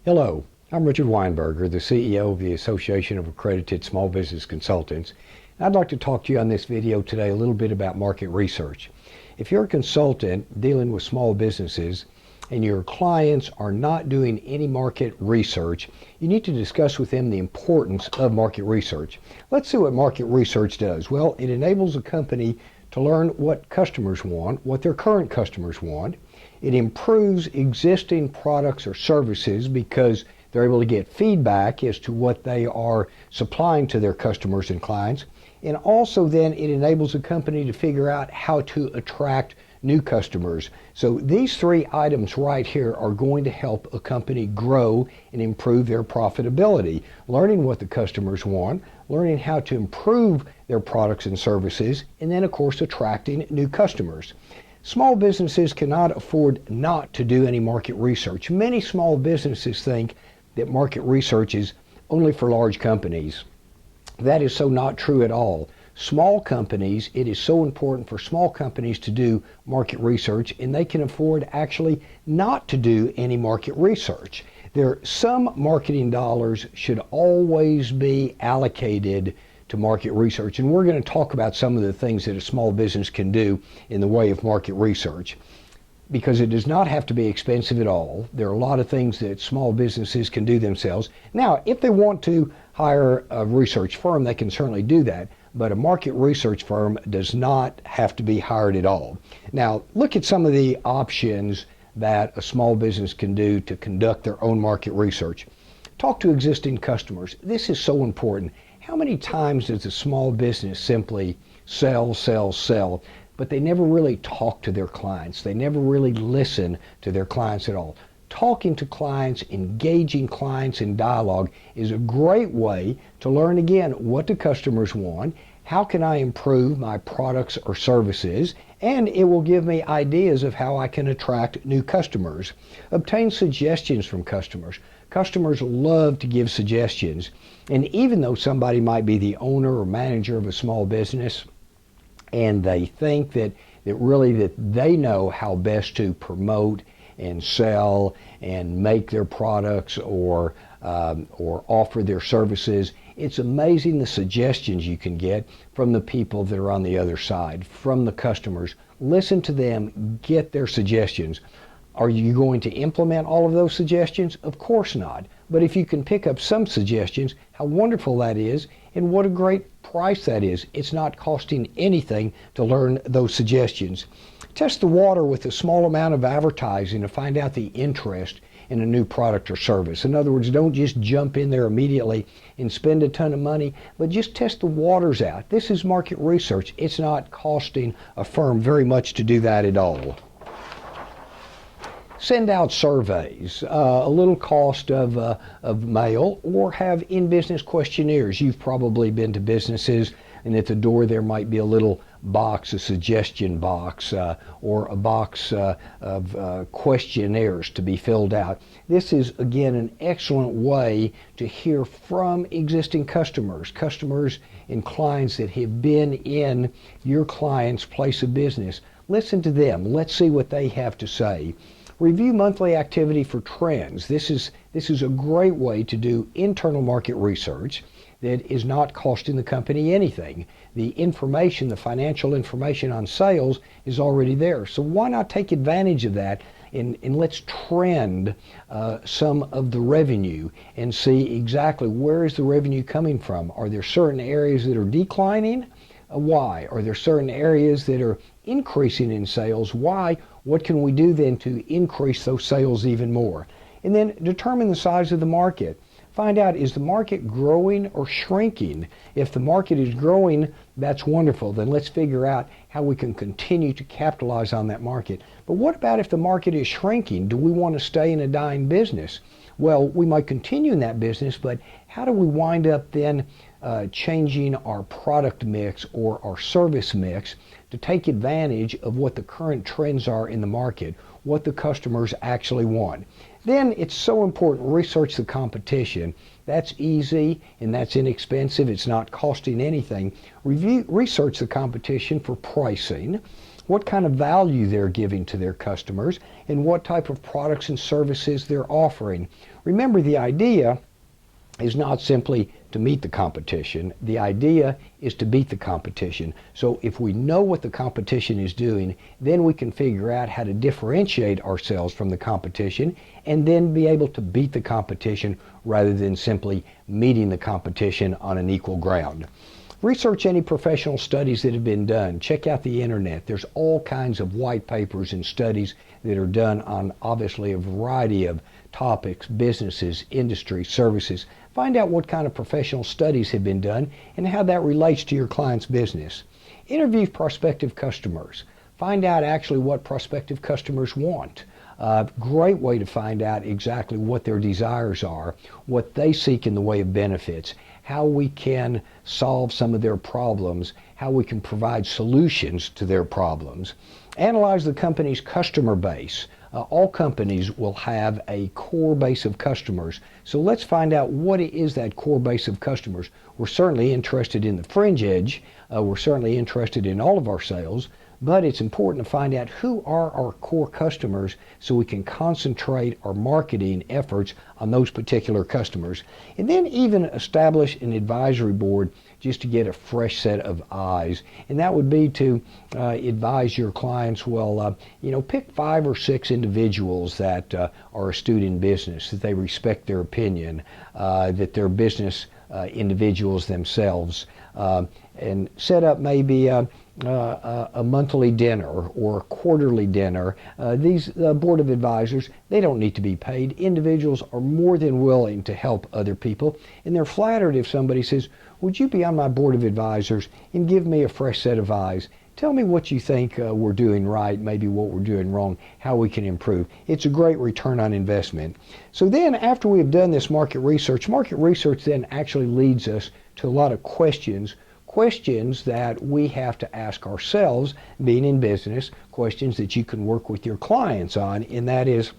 Hello, I'm Richard Weinberger, the CEO of the Association of Accredited Small Business Consultants. I'd like to talk to you on this video today a little bit about market research. If you're a consultant dealing with small businesses and your clients are not doing any market research, you need to discuss with them the importance of market research. Let's see what market research does. Well, it enables a company to learn what customers want, what their current customers want. It improves existing products or services because they're able to get feedback as to what they are supplying to their customers and clients. And also then it enables a company to figure out how to attract new customers. So these three items right here are going to help a company grow and improve their profitability. Learning what the customers want, learning how to improve their products and services, and then of course attracting new customers. Small businesses cannot afford not to do any market research. Many small businesses think that market research is only for large companies. That is so not true at all. Small companies, it is so important for small companies to do market research, and they can afford actually not to do any market research. Some marketing dollars should always be allocated to market research, and we're going to talk about some of the things that a small business can do in the way of market research, because it does not have to be expensive at all. There are a lot of things that small businesses can do themselves. Now, if they want to hire a research firm, they can certainly do that, but a market research firm does not have to be hired at all. Now, look at some of the options that a small business can do to conduct their own market research. Talk to existing customers. This is so important. How many times does a small business simply sell, but they never really talk to their clients? They never really listen to their clients at all. Talking to clients, engaging clients in dialogue is a great way to learn again what do customers want, how can I improve my products or services, and it will give me ideas of how I can attract new customers. Obtain suggestions from customers. Customers love to give suggestions, and even though somebody might be the owner or manager of a small business and they think that they know how best to promote and sell and make their products or offer their services, it's amazing the suggestions you can get from the people that are on the other side, from the customers. Listen to them, get their suggestions. Are you going to implement all of those suggestions? Of course not. But if you can pick up some suggestions, how wonderful that is, and what a great price that is. It's not costing anything to learn those suggestions. Test the water with a small amount of advertising to find out the interest in a new product or service. In other words, don't just jump in there immediately and spend a ton of money, but just test the waters out. This is market research. It's not costing a firm very much to do that at all. Send out surveys, a little cost of mail, or have in-business questionnaires. You've probably been to businesses, and at the door there might be a little box, a suggestion box, or a box of questionnaires to be filled out. This is, again, an excellent way to hear from existing customers and clients that have been in your client's place of business. Listen to them. Let's see what they have to say. Review monthly activity for trends. This is a great way to do internal market research that is not costing the company anything. The information, the financial information on sales is already there. So why not take advantage of that and let's trend some of the revenue and see exactly where is the revenue coming from. Are there certain areas that are declining? Why? Are there certain areas that are increasing in sales? Why? What can we do then to increase those sales even more? And then determine the size of the market. Find out, is the market growing or shrinking? If the market is growing, that's wonderful. Then let's figure out how we can continue to capitalize on that market. But what about if the market is shrinking? Do we want to stay in a dying business? Well, we might continue in that business, but how do we wind up then changing our product mix or our service mix to take advantage of what the current trends are in the market, what the customers actually want? Then it's so important, research the competition. That's easy and that's inexpensive. It's not costing anything. Research the competition for pricing. what kind of value they're giving to their customers, and what type of products and services they're offering. Remember, the idea is not simply to meet the competition. The idea is to beat the competition. So if we know what the competition is doing, then we can figure out how to differentiate ourselves from the competition and then be able to beat the competition rather than simply meeting the competition on an equal ground. Research any professional studies that have been done. Check out the internet. There's all kinds of white papers and studies that are done on obviously a variety of topics, businesses, industry, services. Find out what kind of professional studies have been done and how that relates to your client's business. Interview prospective customers. Find out actually what prospective customers want. Great way to find out exactly what their desires are, what they seek in the way of benefits, how we can solve some of their problems, how we can provide solutions to their problems. Analyze the company's customer base. All companies will have a core base of customers. So let's find out what is that core base of customers. We're certainly interested in the fringe edge. We're certainly interested in all of our sales. But it's important to find out who are our core customers so we can concentrate our marketing efforts on those particular customers. And then even establish an advisory board just to get a fresh set of eyes. And that would be to advise your clients, well, pick 5 or 6 individuals that are astute in business, that they respect their opinion, that they're business individuals themselves, and set up maybe a monthly dinner or a quarterly dinner. These board of advisors, they don't need to be paid. Individuals are more than willing to help other people, and they're flattered if somebody says, would you be on my board of advisors and give me a fresh set of eyes? Tell me what you think we're doing right, maybe what we're doing wrong, how we can improve. It's a great return on investment. So then after we've done this market research then actually leads us to a lot of questions that we have to ask ourselves, being in business, questions that you can work with your clients on, and that is,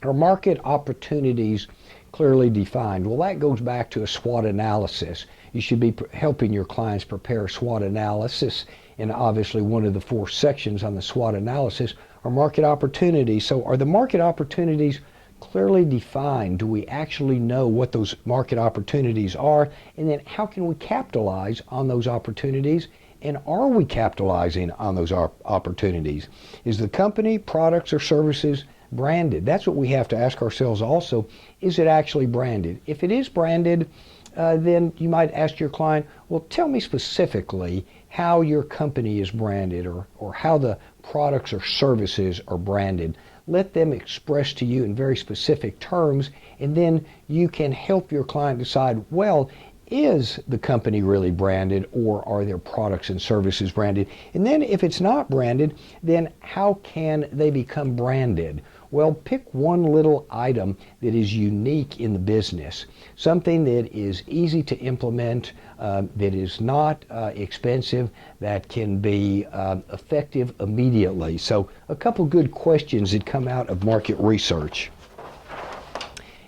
are market opportunities clearly defined? Well, that goes back to a SWOT analysis. You should be helping your clients prepare SWOT analysis, and obviously one of the 4 sections on the SWOT analysis are market opportunities. So are the market opportunities clearly defined? Do we actually know what those market opportunities are? And then how can we capitalize on those opportunities? And are we capitalizing on those opportunities? Is the company, products, or services branded? That's what we have to ask ourselves also. Is it actually branded? If it is branded, then you might ask your client, well, tell me specifically how your company is branded, or how the products or services are branded. Let them express to you in very specific terms, and then you can help your client decide, well, is the company really branded, or are their products and services branded? And then if it's not branded, then how can they become branded? Well, pick one little item that is unique in the business, something that is easy to implement, that is not expensive, that can be effective immediately. So a couple good questions that come out of market research.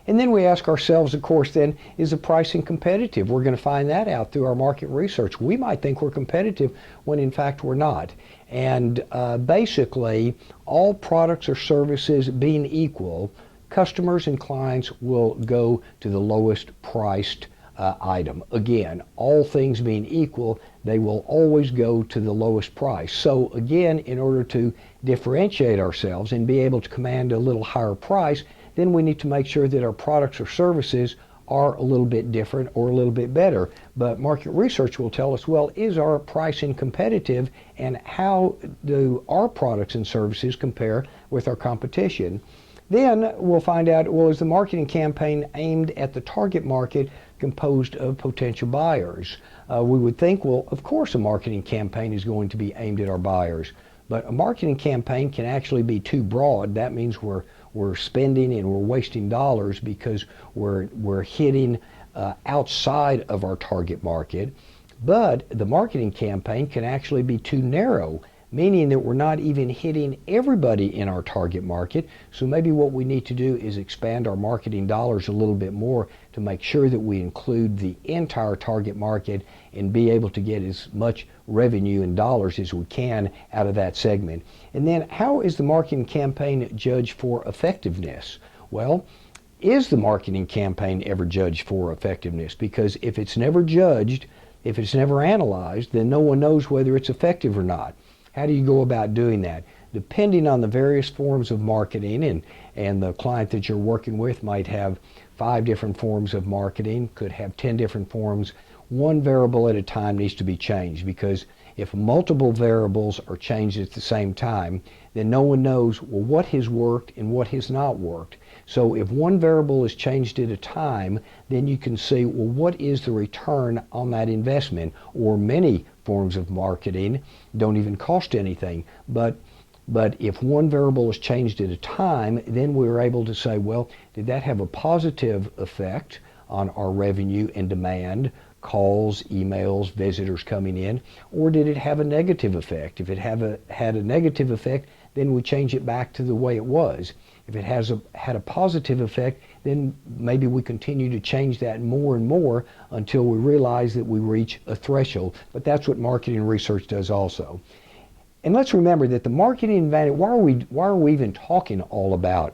And then we ask ourselves, of course, then, is the pricing competitive? We're going to find that out through our market research. We might think we're competitive when in fact we're not. And basically, all products or services being equal, customers and clients will go to the lowest priced item. Again, all things being equal, they will always go to the lowest price. So again, in order to differentiate ourselves and be able to command a little higher price, then we need to make sure that our products or services are a little bit different or a little bit better. But market research will tell us, well, is our pricing competitive, and how do our products and services compare with our competition? Then we'll find out, well, is the marketing campaign aimed at the target market composed of potential buyers? We would think, well, of course a marketing campaign is going to be aimed at our buyers. But a marketing campaign can actually be too broad. That means we're spending and we're wasting dollars because we're hitting outside of our target market. But the marketing campaign can actually be too narrow, meaning that we're not even hitting everybody in our target market. So maybe what we need to do is expand our marketing dollars a little bit more to make sure that we include the entire target market and be able to get as much revenue in dollars as we can out of that segment. And then how is the marketing campaign judged for effectiveness? Well, is the marketing campaign ever judged for effectiveness? Because if it's never judged, if it's never analyzed, then no one knows whether it's effective or not. How do you go about doing that? Depending on the various forms of marketing, and the client that you're working with might have 5 different forms of marketing, could have 10 different forms. One variable at a time needs to be changed, because if multiple variables are changed at the same time, then no one knows, well, what has worked and what has not worked. So if one variable is changed at a time, then you can see, well, what is the return on that investment? Or many forms of marketing don't even cost anything. But if one variable is changed at a time, then we're able to say, well, did that have a positive effect on our revenue and demand, calls, emails, visitors coming in, or did it have a negative effect? If it had a negative effect, then we change it back to the way it was. If it had a positive effect, then maybe we continue to change that more and more until we realize that we reach a threshold. But that's what marketing research does also. And let's remember that the marketing advantage, why are we even talking all about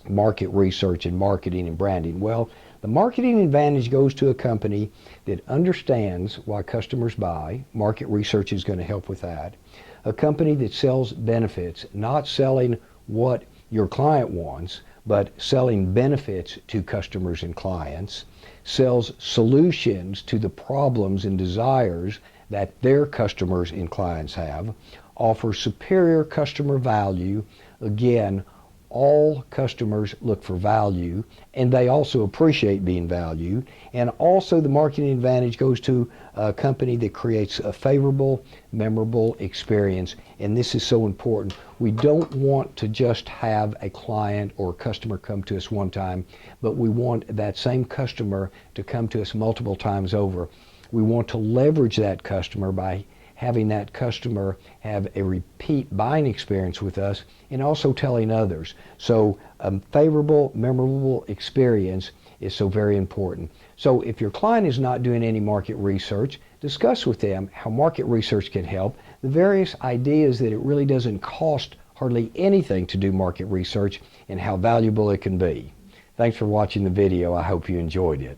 market research and marketing and branding? Well, the marketing advantage goes to a company that understands why customers buy. Market research is going to help with that. A company that sells benefits, not selling what your client wants, but selling benefits to customers and clients, sells solutions to the problems and desires that their customers and clients have, offers superior customer value. Again, all customers look for value, and they also appreciate being valued. And also the marketing advantage goes to a company that creates a favorable, memorable experience. And this is so important. We don't want to just have a client or customer come to us one time, but we want that same customer to come to us multiple times over. We want to leverage that customer by having that customer have a repeat buying experience with us, and also telling others. So a favorable, memorable experience is so very important. So if your client is not doing any market research, discuss with them how market research can help, the various ideas that it really doesn't cost hardly anything to do market research, and how valuable it can be. Thanks for watching the video. I hope you enjoyed it.